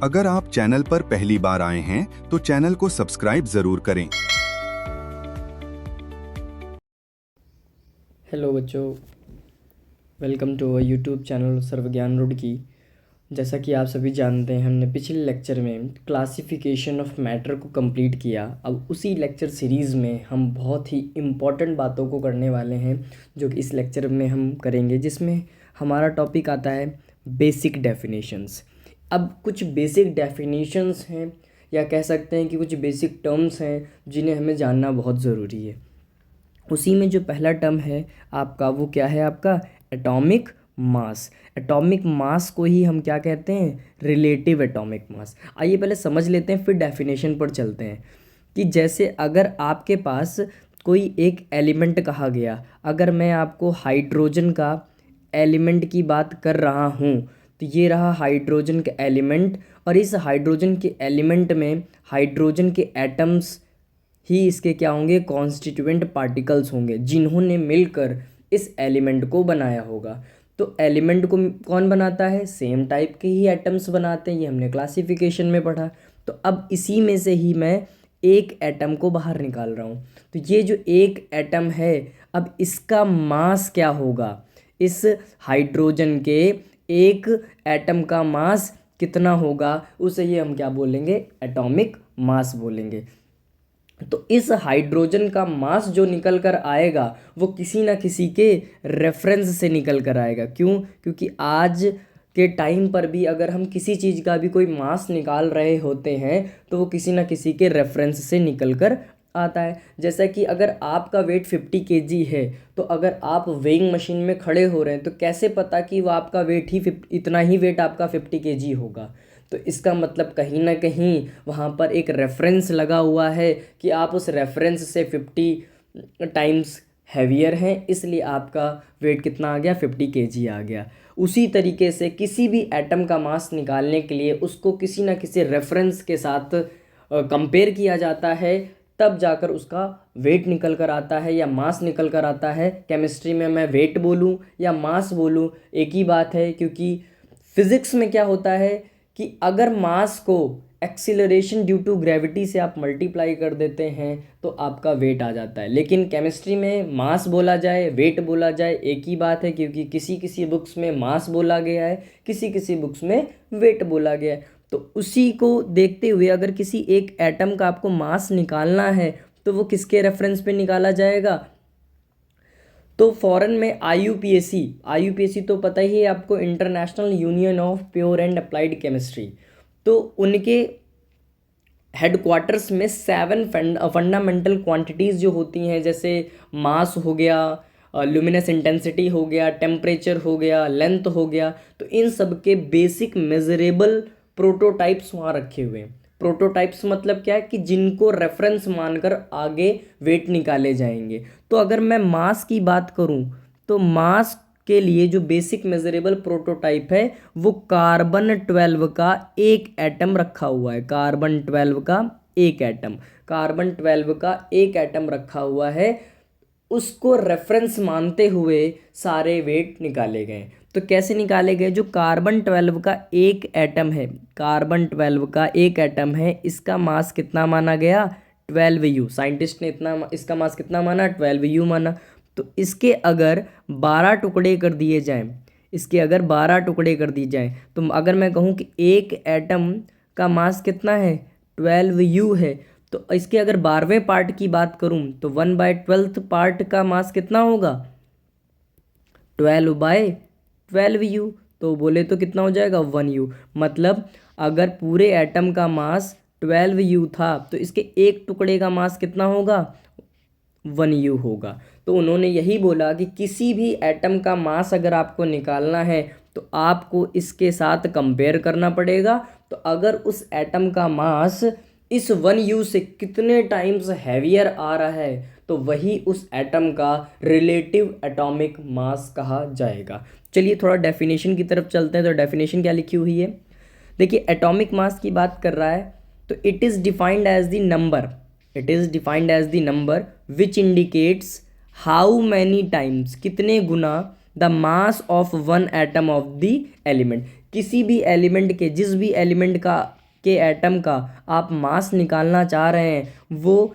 अगर आप चैनल पर पहली बार आए हैं तो चैनल को सब्सक्राइब जरूर करें। हेलो बच्चों, welcome to our YouTube channel Sarvagyan Roorkee. जैसा कि आप सभी जानते हैं, हमने पिछले लेक्चर में क्लासिफिकेशन ऑफ मैटर को कंप्लीट किया। अब उसी लेक्चर सीरीज़ में हम बहुत ही इम्पॉर्टेंट बातों को करने वाले हैं, जो कि इस लेक्चर में हम करेंगे, जिसमें हमारा टॉपिक आता है बेसिक डेफिनेशंस। अब कुछ बेसिक डेफिनेशंस हैं, या कह सकते हैं कि कुछ बेसिक टर्म्स हैं जिन्हें हमें जानना बहुत ज़रूरी है। उसी में जो पहला टर्म है आपका, वो क्या है आपका? Atomic mass. एटॉमिक मास को ही हम क्या कहते हैं? रिलेटिव एटॉमिक मास। आइए पहले समझ लेते हैं, फिर डेफिनेशन पर चलते हैं। कि जैसे अगर आपके पास कोई एक एलिमेंट कहा गया, अगर मैं आपको हाइड्रोजन का एलिमेंट की बात कर रहा हूँ, तो ये रहा हाइड्रोजन का एलिमेंट, और इस हाइड्रोजन के एलिमेंट में हाइड्रोजन के एटम्स ही इसके क्या होंगे? कॉन्स्टिट्यूएंट पार्टिकल्स होंगे, जिन्होंने मिलकर इस एलिमेंट को बनाया होगा। तो एलिमेंट को कौन बनाता है? सेम टाइप के ही एटम्स बनाते हैं, ये हमने क्लासिफिकेशन में पढ़ा। तो अब इसी में से ही मैं एक एटम को बाहर निकाल रहा हूँ। तो ये जो एक एटम है, अब इसका मास क्या होगा? इस हाइड्रोजन के एक एटम का मास कितना होगा? उसे ये हम क्या बोलेंगे? एटॉमिक मास बोलेंगे। तो इस हाइड्रोजन का मास जो निकल कर आएगा, वो किसी ना किसी के रेफरेंस से निकल कर आएगा। क्यों? क्योंकि आज के टाइम पर भी अगर हम किसी चीज़ का भी कोई मास निकाल रहे होते हैं, तो वो किसी ना किसी के रेफरेंस से निकल कर आता है। जैसा कि अगर आपका वेट 50 kg है, तो अगर आप वेइंग मशीन में खड़े हो रहे हैं, तो कैसे पता कि वो आपका वेट ही इतना ही वेट आपका 50 kg होगा? तो इसका मतलब कहीं ना कहीं वहाँ पर एक रेफरेंस लगा हुआ है कि आप उस रेफरेंस से 50 टाइम्स हैवियर हैं, इसलिए आपका वेट कितना आ गया? 50 kg आ गया। उसी तरीके से किसी भी एटम का मास निकालने के लिए उसको किसी ना किसी रेफरेंस के साथ कंपेयर किया जाता है, तब जाकर उसका वेट निकल कर आता है या मास निकल कर आता है। केमिस्ट्री में मैं वेट बोलूँ या मास बोलूँ, एक ही बात है, क्योंकि फिज़िक्स में क्या होता है कि अगर मास को एक्सीलरेशन ड्यू टू ग्रेविटी से आप मल्टीप्लाई कर देते हैं, तो आपका वेट आ जाता है। लेकिन केमिस्ट्री में मास बोला जाए, वेट बोला जाए, एक ही बात है, क्योंकि किसी किसी बुक्स में मास बोला गया है, किसी किसी बुक्स में वेट बोला गया है। तो उसी को देखते हुए अगर किसी एक एटम का आपको मास निकालना है, तो वो किसके रेफरेंस पे निकाला जाएगा? तो फॉरेन में आईयूपीएसी तो पता ही है आपको, international union of pure and applied chemistry. तो उनके हेडक्वार्टर्स में 7 फंडामेंटल क्वांटिटीज़ जो होती हैं, जैसे मास हो गया, ल्यूमिनस इंटेंसिटी हो गया, टेम्परेचर हो गया, लेंथ हो गया, तो इन सब के बेसिक मेजरेबल प्रोटोटाइप्स वहाँ रखे हुए हैं। प्रोटोटाइप्स मतलब क्या है? कि जिनको रेफरेंस मानकर आगे वेट निकाले जाएंगे। तो अगर मैं मास की बात करूं, तो मास के लिए जो बेसिक मेजरेबल प्रोटोटाइप है, वो कार्बन 12 का एक एटम रखा हुआ है। कार्बन 12 का एक एटम, कार्बन 12 का एक एटम रखा हुआ है, उसको रेफरेंस मानते हुए सारे वेट निकाले गए। तो कैसे निकाले गए? जो कार्बन 12 का एक एटम है, कार्बन 12 का एक एटम है, इसका मास कितना माना गया? 12U। साइंटिस्ट ने इतना इसका मास कितना माना? 12U माना। तो इसके अगर 12 टुकड़े कर दिए जाएं, इसके अगर 12 टुकड़े कर दिए जाएं, तो अगर मैं कहूँ कि एक एटम का मास कितना है? 12U है, तो इसके अगर 12वें पार्ट की बात करूं, तो 1/12 पार्ट का मास कितना होगा? 12/12U। तो बोले तो कितना हो जाएगा? 1U। मतलब अगर पूरे एटम का मास 12U था, तो इसके एक टुकड़े का मास कितना होगा? 1U होगा। तो उन्होंने यही बोला कि किसी भी एटम का मास अगर आपको निकालना है, तो आपको इसके साथ कंपेयर करना पड़ेगा। तो अगर उस एटम का मास इस 1U से कितने टाइम्स हैवियर आ रहा है, तो वही उस एटम का रिलेटिव एटॉमिक मास कहा जाएगा। चलिए थोड़ा डेफिनेशन की तरफ चलते हैं। तो डेफिनेशन क्या लिखी हुई है? देखिए, एटॉमिक मास की बात कर रहा है, तो it is defined as the number, it is defined as the number which indicates how many times, कितने गुना the mass of one atom of the element. किसी भी एलिमेंट के, जिस भी एलिमेंट का के एटम का आप मास निकालना चाह रहे हैं, वो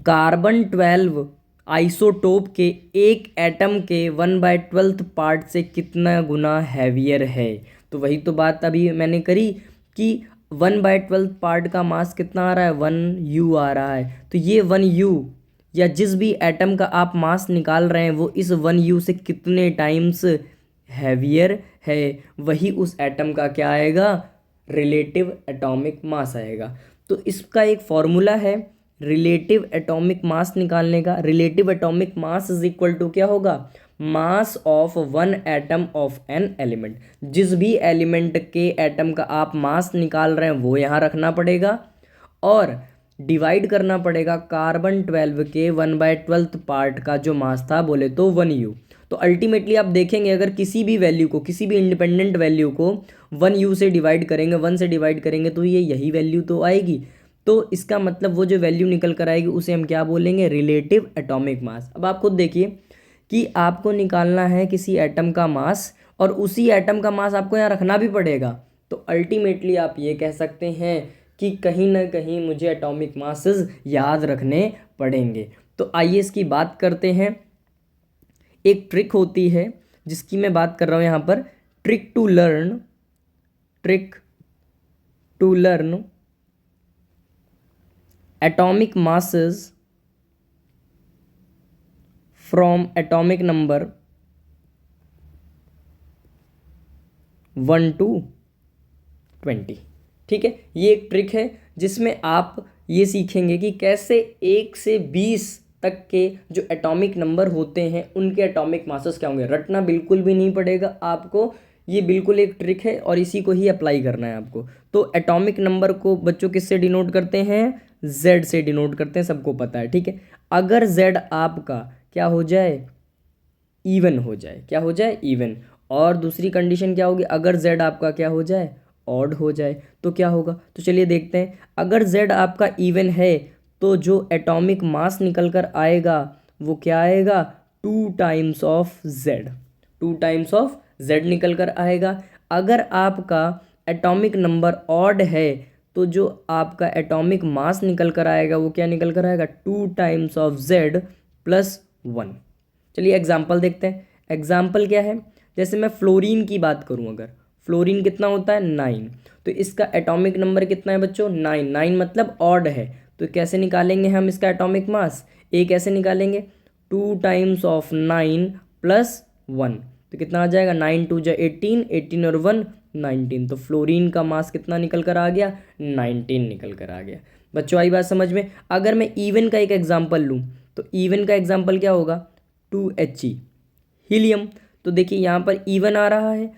कार्बन 12 आइसोटोप के एक एटम के 1/12 पार्ट से कितना गुना हैवियर है। तो वही तो बात अभी मैंने करी कि 1/12 पार्ट का मास कितना आ रहा है, 1U आ रहा है। तो ये 1U या जिस भी एटम का आप मास निकाल रहे हैं वो इस 1U से कितने टाइम्स हैवियर है, वही उस एटम का क्या आएगा, रिलेटिव एटॉमिक मास आएगा। तो इसका एक फॉर्मूला है रिलेटिव एटॉमिक मास निकालने का। Relative atomic mass is equal to क्या होगा, mass of one atom of an element. जिस भी एलिमेंट के एटम का आप मास निकाल रहे हैं वो यहाँ रखना पड़ेगा और डिवाइड करना पड़ेगा कार्बन 12 के 1/12 पार्ट का जो मास था बोले तो 1U। तो अल्टीमेटली आप देखेंगे अगर किसी भी वैल्यू को, किसी भी इंडिपेंडेंट वैल्यू को 1U से डिवाइड करेंगे, 1 से डिवाइड करेंगे तो ये यही वैल्यू तो आएगी। तो इसका मतलब वो जो वैल्यू निकल कर आएगी उसे हम क्या बोलेंगे, रिलेटिव एटॉमिक मास। अब आप खुद देखिए कि आपको निकालना है किसी एटम का मास और उसी एटम का मास आपको यहाँ रखना भी पड़ेगा। तो अल्टीमेटली आप ये कह सकते हैं कि कहीं ना कहीं मुझे एटॉमिक मासेस याद रखने पड़ेंगे। तो आइए इसकी बात करते हैं। एक ट्रिक होती है जिसकी मैं बात कर रहा हूँ यहाँ पर, trick to learn atomic masses from atomic number 1 to 20। ठीक है, ये एक ट्रिक है जिसमें आप ये सीखेंगे कि कैसे 1 से 20 तक के जो एटॉमिक नंबर होते हैं उनके एटॉमिक मासेस क्या होंगे। रटना बिल्कुल भी नहीं पड़ेगा आपको, ये बिल्कुल एक ट्रिक है और इसी को ही अप्लाई करना है आपको। तो एटॉमिक नंबर को बच्चों किससे डिनोट करते हैं, Z से डिनोट करते हैं, सबको पता है। ठीक है, अगर Z आपका क्या हो जाए, इवन हो जाए, क्या हो जाए, इवन। और दूसरी कंडीशन क्या होगी, अगर Z आपका क्या हो जाए, ऑड हो जाए, तो क्या होगा। तो चलिए देखते हैं। अगर Z आपका इवन है तो जो एटॉमिक मास निकल कर आएगा वो क्या आएगा, 2 times of Z, 2 times of Z निकल कर आएगा। अगर आपका एटॉमिक नंबर ऑड है तो जो आपका एटॉमिक मास निकल कर आएगा वो क्या निकल कर आएगा, 2 टाइम्स ऑफ Z प्लस 1। चलिए एग्जाम्पल देखते हैं। एग्जाम्पल क्या है, जैसे मैं फ्लोरीन की बात करूं, अगर फ्लोरीन कितना होता है, 9, तो इसका एटॉमिक नंबर कितना है बच्चों, 9। 9 मतलब ऑड है, तो कैसे निकालेंगे हम इसका एटॉमिक मास, कैसे निकालेंगे, 2 टाइम्स ऑफ 9 प्लस 1, तो कितना आ जाएगा, 9 2 जा 18, 18 और 1 19। तो फ्लोरीन का मास कितना निकल कर आ गया, 19 निकल कर आ गया। बच्चों आई बात समझ में। अगर मैं इवन का एक एग्जांपल लूँ तो इवन का एग्जांपल क्या होगा, 2He हीलियम। तो देखिए यहाँ पर इवन आ रहा है,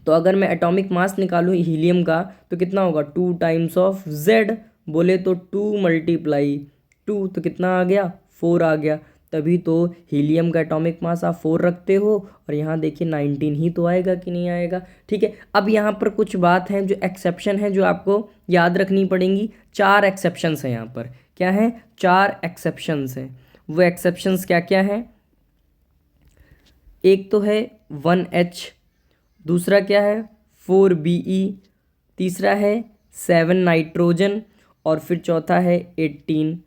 तो अगर मैं एटॉमिक मास निकालूँ हीलियम का तो कितना होगा, 2 टाइम्स ऑफ Z, बोले तो 2 × 2, तो कितना आ गया, 4 आ गया। तभी तो हीलियम का एटॉमिक मास आप 4 रखते हो और यहाँ देखिए 19 ही तो आएगा कि नहीं आएगा। ठीक है, अब यहाँ पर कुछ बात है जो एक्सेप्शन है जो आपको याद रखनी पड़ेंगी। 4 एक्सेप्शंस हैं यहाँ पर, क्या है, 4 एक्सेप्शंस हैं। वो एक्सेप्शंस क्या क्या हैं, एक तो है 1H, दूसरा क्या है 4Be, तीसरा है 7 नाइट्रोजन और फिर चौथा है 18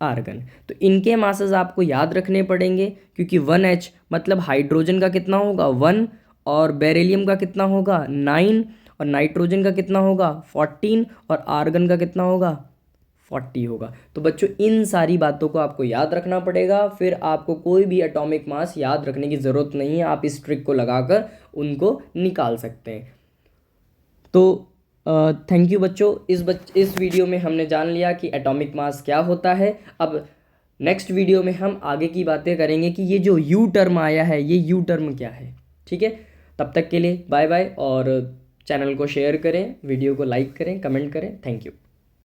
आर्गन। तो इनके मासेस आपको याद रखने पड़ेंगे क्योंकि 1H मतलब हाइड्रोजन का कितना होगा 1 और बेरिलियम का कितना होगा 9 और नाइट्रोजन का कितना होगा 14 और आर्गन का कितना होगा 40 होगा। तो बच्चों इन सारी बातों को आपको याद रखना पड़ेगा, फिर आपको कोई भी एटॉमिक मास याद रखने की ज़रूरत नहीं है, आप इस ट्रिक को लगाकर उनको निकाल सकते हैं। तो थैंक यू बच्चों, इस वीडियो में हमने जान लिया कि एटॉमिक मास क्या होता है। अब नेक्स्ट वीडियो में हम आगे की बातें करेंगे कि ये जो यू टर्म आया है ये यू टर्म क्या है। ठीक है, तब तक के लिए बाय बाय, और चैनल को शेयर करें, वीडियो को लाइक करें, कमेंट करें। Thank you.